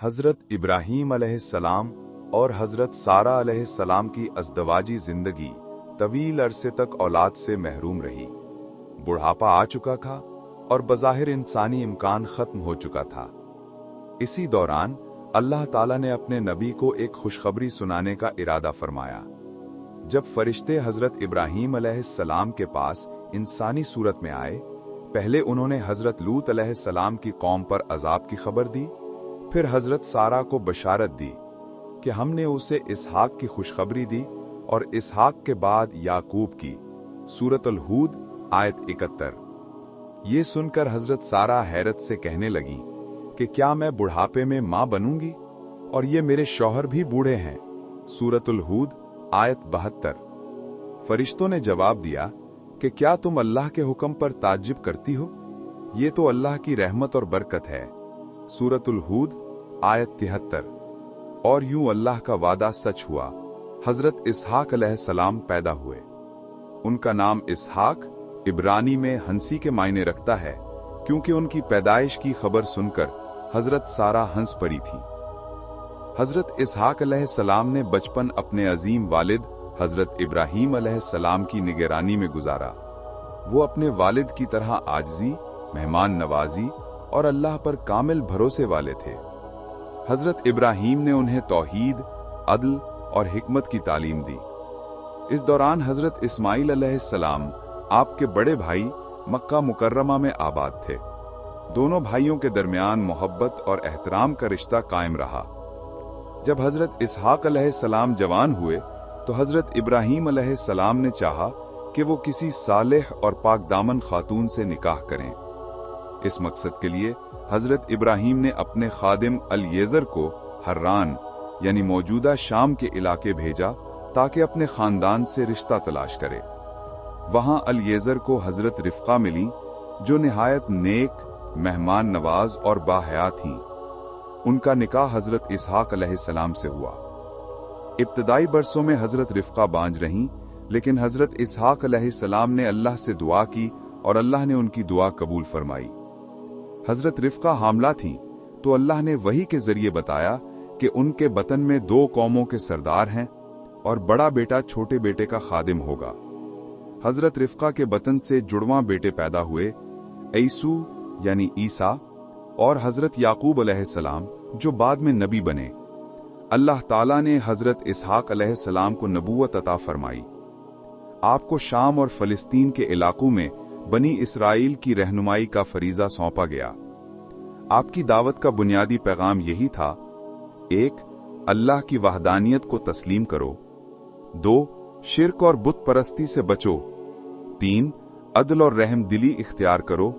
हजरत इब्राहीम अलैहिस्सलाम और हजरत सारा अलैहिस्सलाम की अज़दवाजी जिंदगी तवील अरसे तक औलाद से महरूम रही। बुढ़ापा आ चुका था और बज़ाहिर इंसानी इम्कान खत्म हो चुका था। इसी दौरान अल्लाह ताला ने अपने नबी को एक खुशखबरी सुनाने का इरादा फरमाया। जब फरिश्ते हजरत इब्राहीम अलैहिस्सलाम के पास इंसानी सूरत में आए, पहले उन्होंने हजरत लूत अलैहिस्सलाम की कौम पर अजाब की खबर दी, फिर हजरत सारा को बशारत दी कि हमने उसे इसहाक की खुशखबरी दी और इसहाक के बाद याकूब की। सूरतुल हूद आयत 71। ये सुनकर हजरत सारा हैरत से कहने लगी कि क्या मैं बुढ़ापे में मां बनूंगी, और ये मेरे शौहर भी बूढ़े हैं। सूरतुल हूद आयत 72। फरिश्तों ने जवाब दिया कि क्या तुम अल्लाह के हुक्म पर ताज्जुब करती हो? ये तो अल्लाह की रहमत और बरकत है। सूरतुल हूद आयत 73। और यूं अल्लाह का वादा सच हुआ, हजरत इसहाक अलैहिस्सलाम पैदा हुए। उनका नाम इसहाक इब्रानी में हंसी के मायने रखता है, क्योंकि उनकी पैदाइश की खबर सुनकर हजरत सारा हंस पड़ी थी। हजरत इसहाक अलैहिस्सलाम ने बचपन अपने अजीम वालिद हजरत इब्राहीम अलैहिस्सलाम की निगरानी में गुजारा। वो अपने वालिद की तरह आजिज़ी, मेहमान नवाजी और अल्लाह पर कामिल भरोसे वाले थे। हजरत इब्राहीम ने उन्हें तौहीद, अदल और हिकमत की तालीम दी। इस दौरान हजरत इस्माइल अलैहिस्सलाम आपके बड़े भाई मक्का मुकर्रमा में आबाद थे। दोनों भाइयों के दरमियान मोहब्बत और एहतराम का रिश्ता कायम रहा। जब हजरत इसहाक अलैहिस्सलाम जवान हुए तो हजरत इब्राहीम अलैहिस्सलाम ने चाहा कि वो किसी सालेह और पाकदामन खातून से निकाह करें। इस मकसद के लिए हजरत इब्राहीम ने अपने खादिम अल-येज़र को हर्रान यानी मौजूदा शाम के इलाके भेजा ताकि अपने खानदान से रिश्ता तलाश करे। वहां अल-येज़र को हजरत रिफ़्का मिली, जो निहायत नेक, मेहमान नवाज और बाहया थीं। उनका निकाह हजरत इसहाक अलैहिस्सलाम से हुआ। इब्तदाई बरसों में हजरत रिफ़का बांझ रहीं, लेकिन हजरत इसहाक अलैहिस्सलाम ने अल्लाह से दुआ की और अल्लाह ने उनकी दुआ कबूल फरमाई। हजरत रिफ़का हामला थीं, तो अल्लाह ने वही के जरिए बताया कि उनके बतन में 2 कौमों के सरदार हैं और बड़ा बेटा छोटे बेटे का खादिम होगा। हजरत रिफ़का के बतन से जुड़वां बेटे पैदा हुए, ईसू यानी ईसा और हजरत याकूब अलैहिस्सलाम, जो बाद में नबी बने। अल्लाह ताला ने हजरत इसहाक अलैहिस्सलाम को नबूवत अता फरमाई। आपको शाम और फलस्तीन के इलाकों में बनी इसराइल की रहनुमाई का फरीजा सौंपा गया। आपकी दावत का बुनियादी पैगाम यही था: 1. अल्लाह की वहदानियत को तस्लीम करो। 2. शिर्क और बुत परस्ती से बचो। 3. अदल और रहम दिली इख्तियार करो।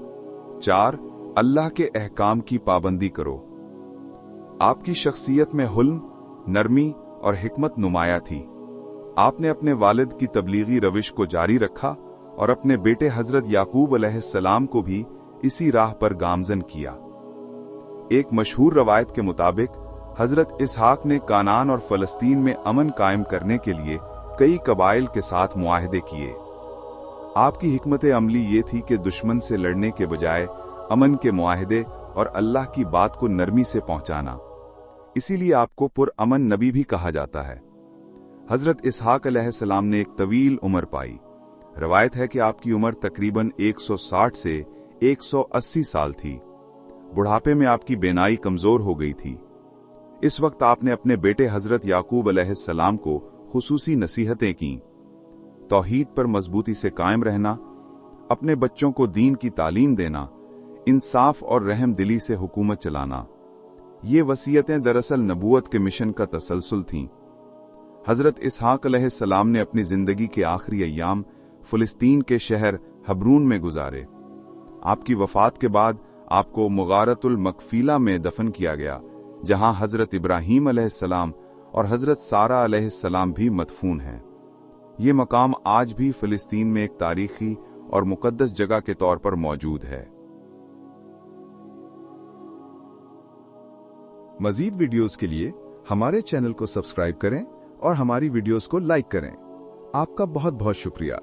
4. अल्लाह के अहकाम की पाबंदी करो। आपकी शख्सियत में हुल्म, नरमी और हिकमत नुमाया थी। आपने अपने वालिद की तबलीगी रविश को जारी रखा और अपने बेटे हजरत याकूब अलैहिस्सलाम को भी इसी राह पर गामजन किया। एक मशहूर रवायत के मुताबिक हजरत इसहाक ने कानान और फलस्तीन में अमन कायम करने के लिए कई कबाइल के साथ मुआहदे किए। आपकी हिकमत अमली ये थी कि दुश्मन से लड़ने के बजाय अमन के मुआहदे और अल्लाह की बात को नरमी से पहुंचाना। इसीलिए आपको पुरअमन नबी भी कहा जाता है। हजरत इसहाक अलैहिस्सलाम ने एक तवील उम्र पाई। रवायत है कि आपकी उम्र तकरीबन 160 से 180 साल थी। बुढ़ापे में आपकी बेनाई कमजोर हो गई थी। इस वक्त आपने अपने बेटे हजरत याकूब अलैहिस्सलाम को खुसूसी नसीहतें की। तौहीद पर मजबूती से कायम रहना, अपने बच्चों को दीन की तालीम देना, इंसाफ और रहम दिली से हुकूमत चलाना। ये वसीयतें दरअसल नबूवत के मिशन का तसलसल थीं। हजरत इसहाक अलैहिस्सलाम ने अपनी जिंदगी के आखिरी अय्याम फिलिस्तीन के शहर हब्रून में गुजारे। आपकी वफात के बाद आपको मुगारतुल मकफीला में दफन किया गया, जहां हजरत इब्राहीम अलैहिस्सलाम और हजरत सारा अलैहिस्सलाम भी मदफून हैं। ये मकाम आज भी फिलिस्तीन में एक तारीखी और मुकद्दस जगह के तौर पर मौजूद है। मजीद वीडियोस के लिए हमारे चैनल को सब्सक्राइब करें और हमारी वीडियोस को लाइक करें। आपका बहुत बहुत शुक्रिया।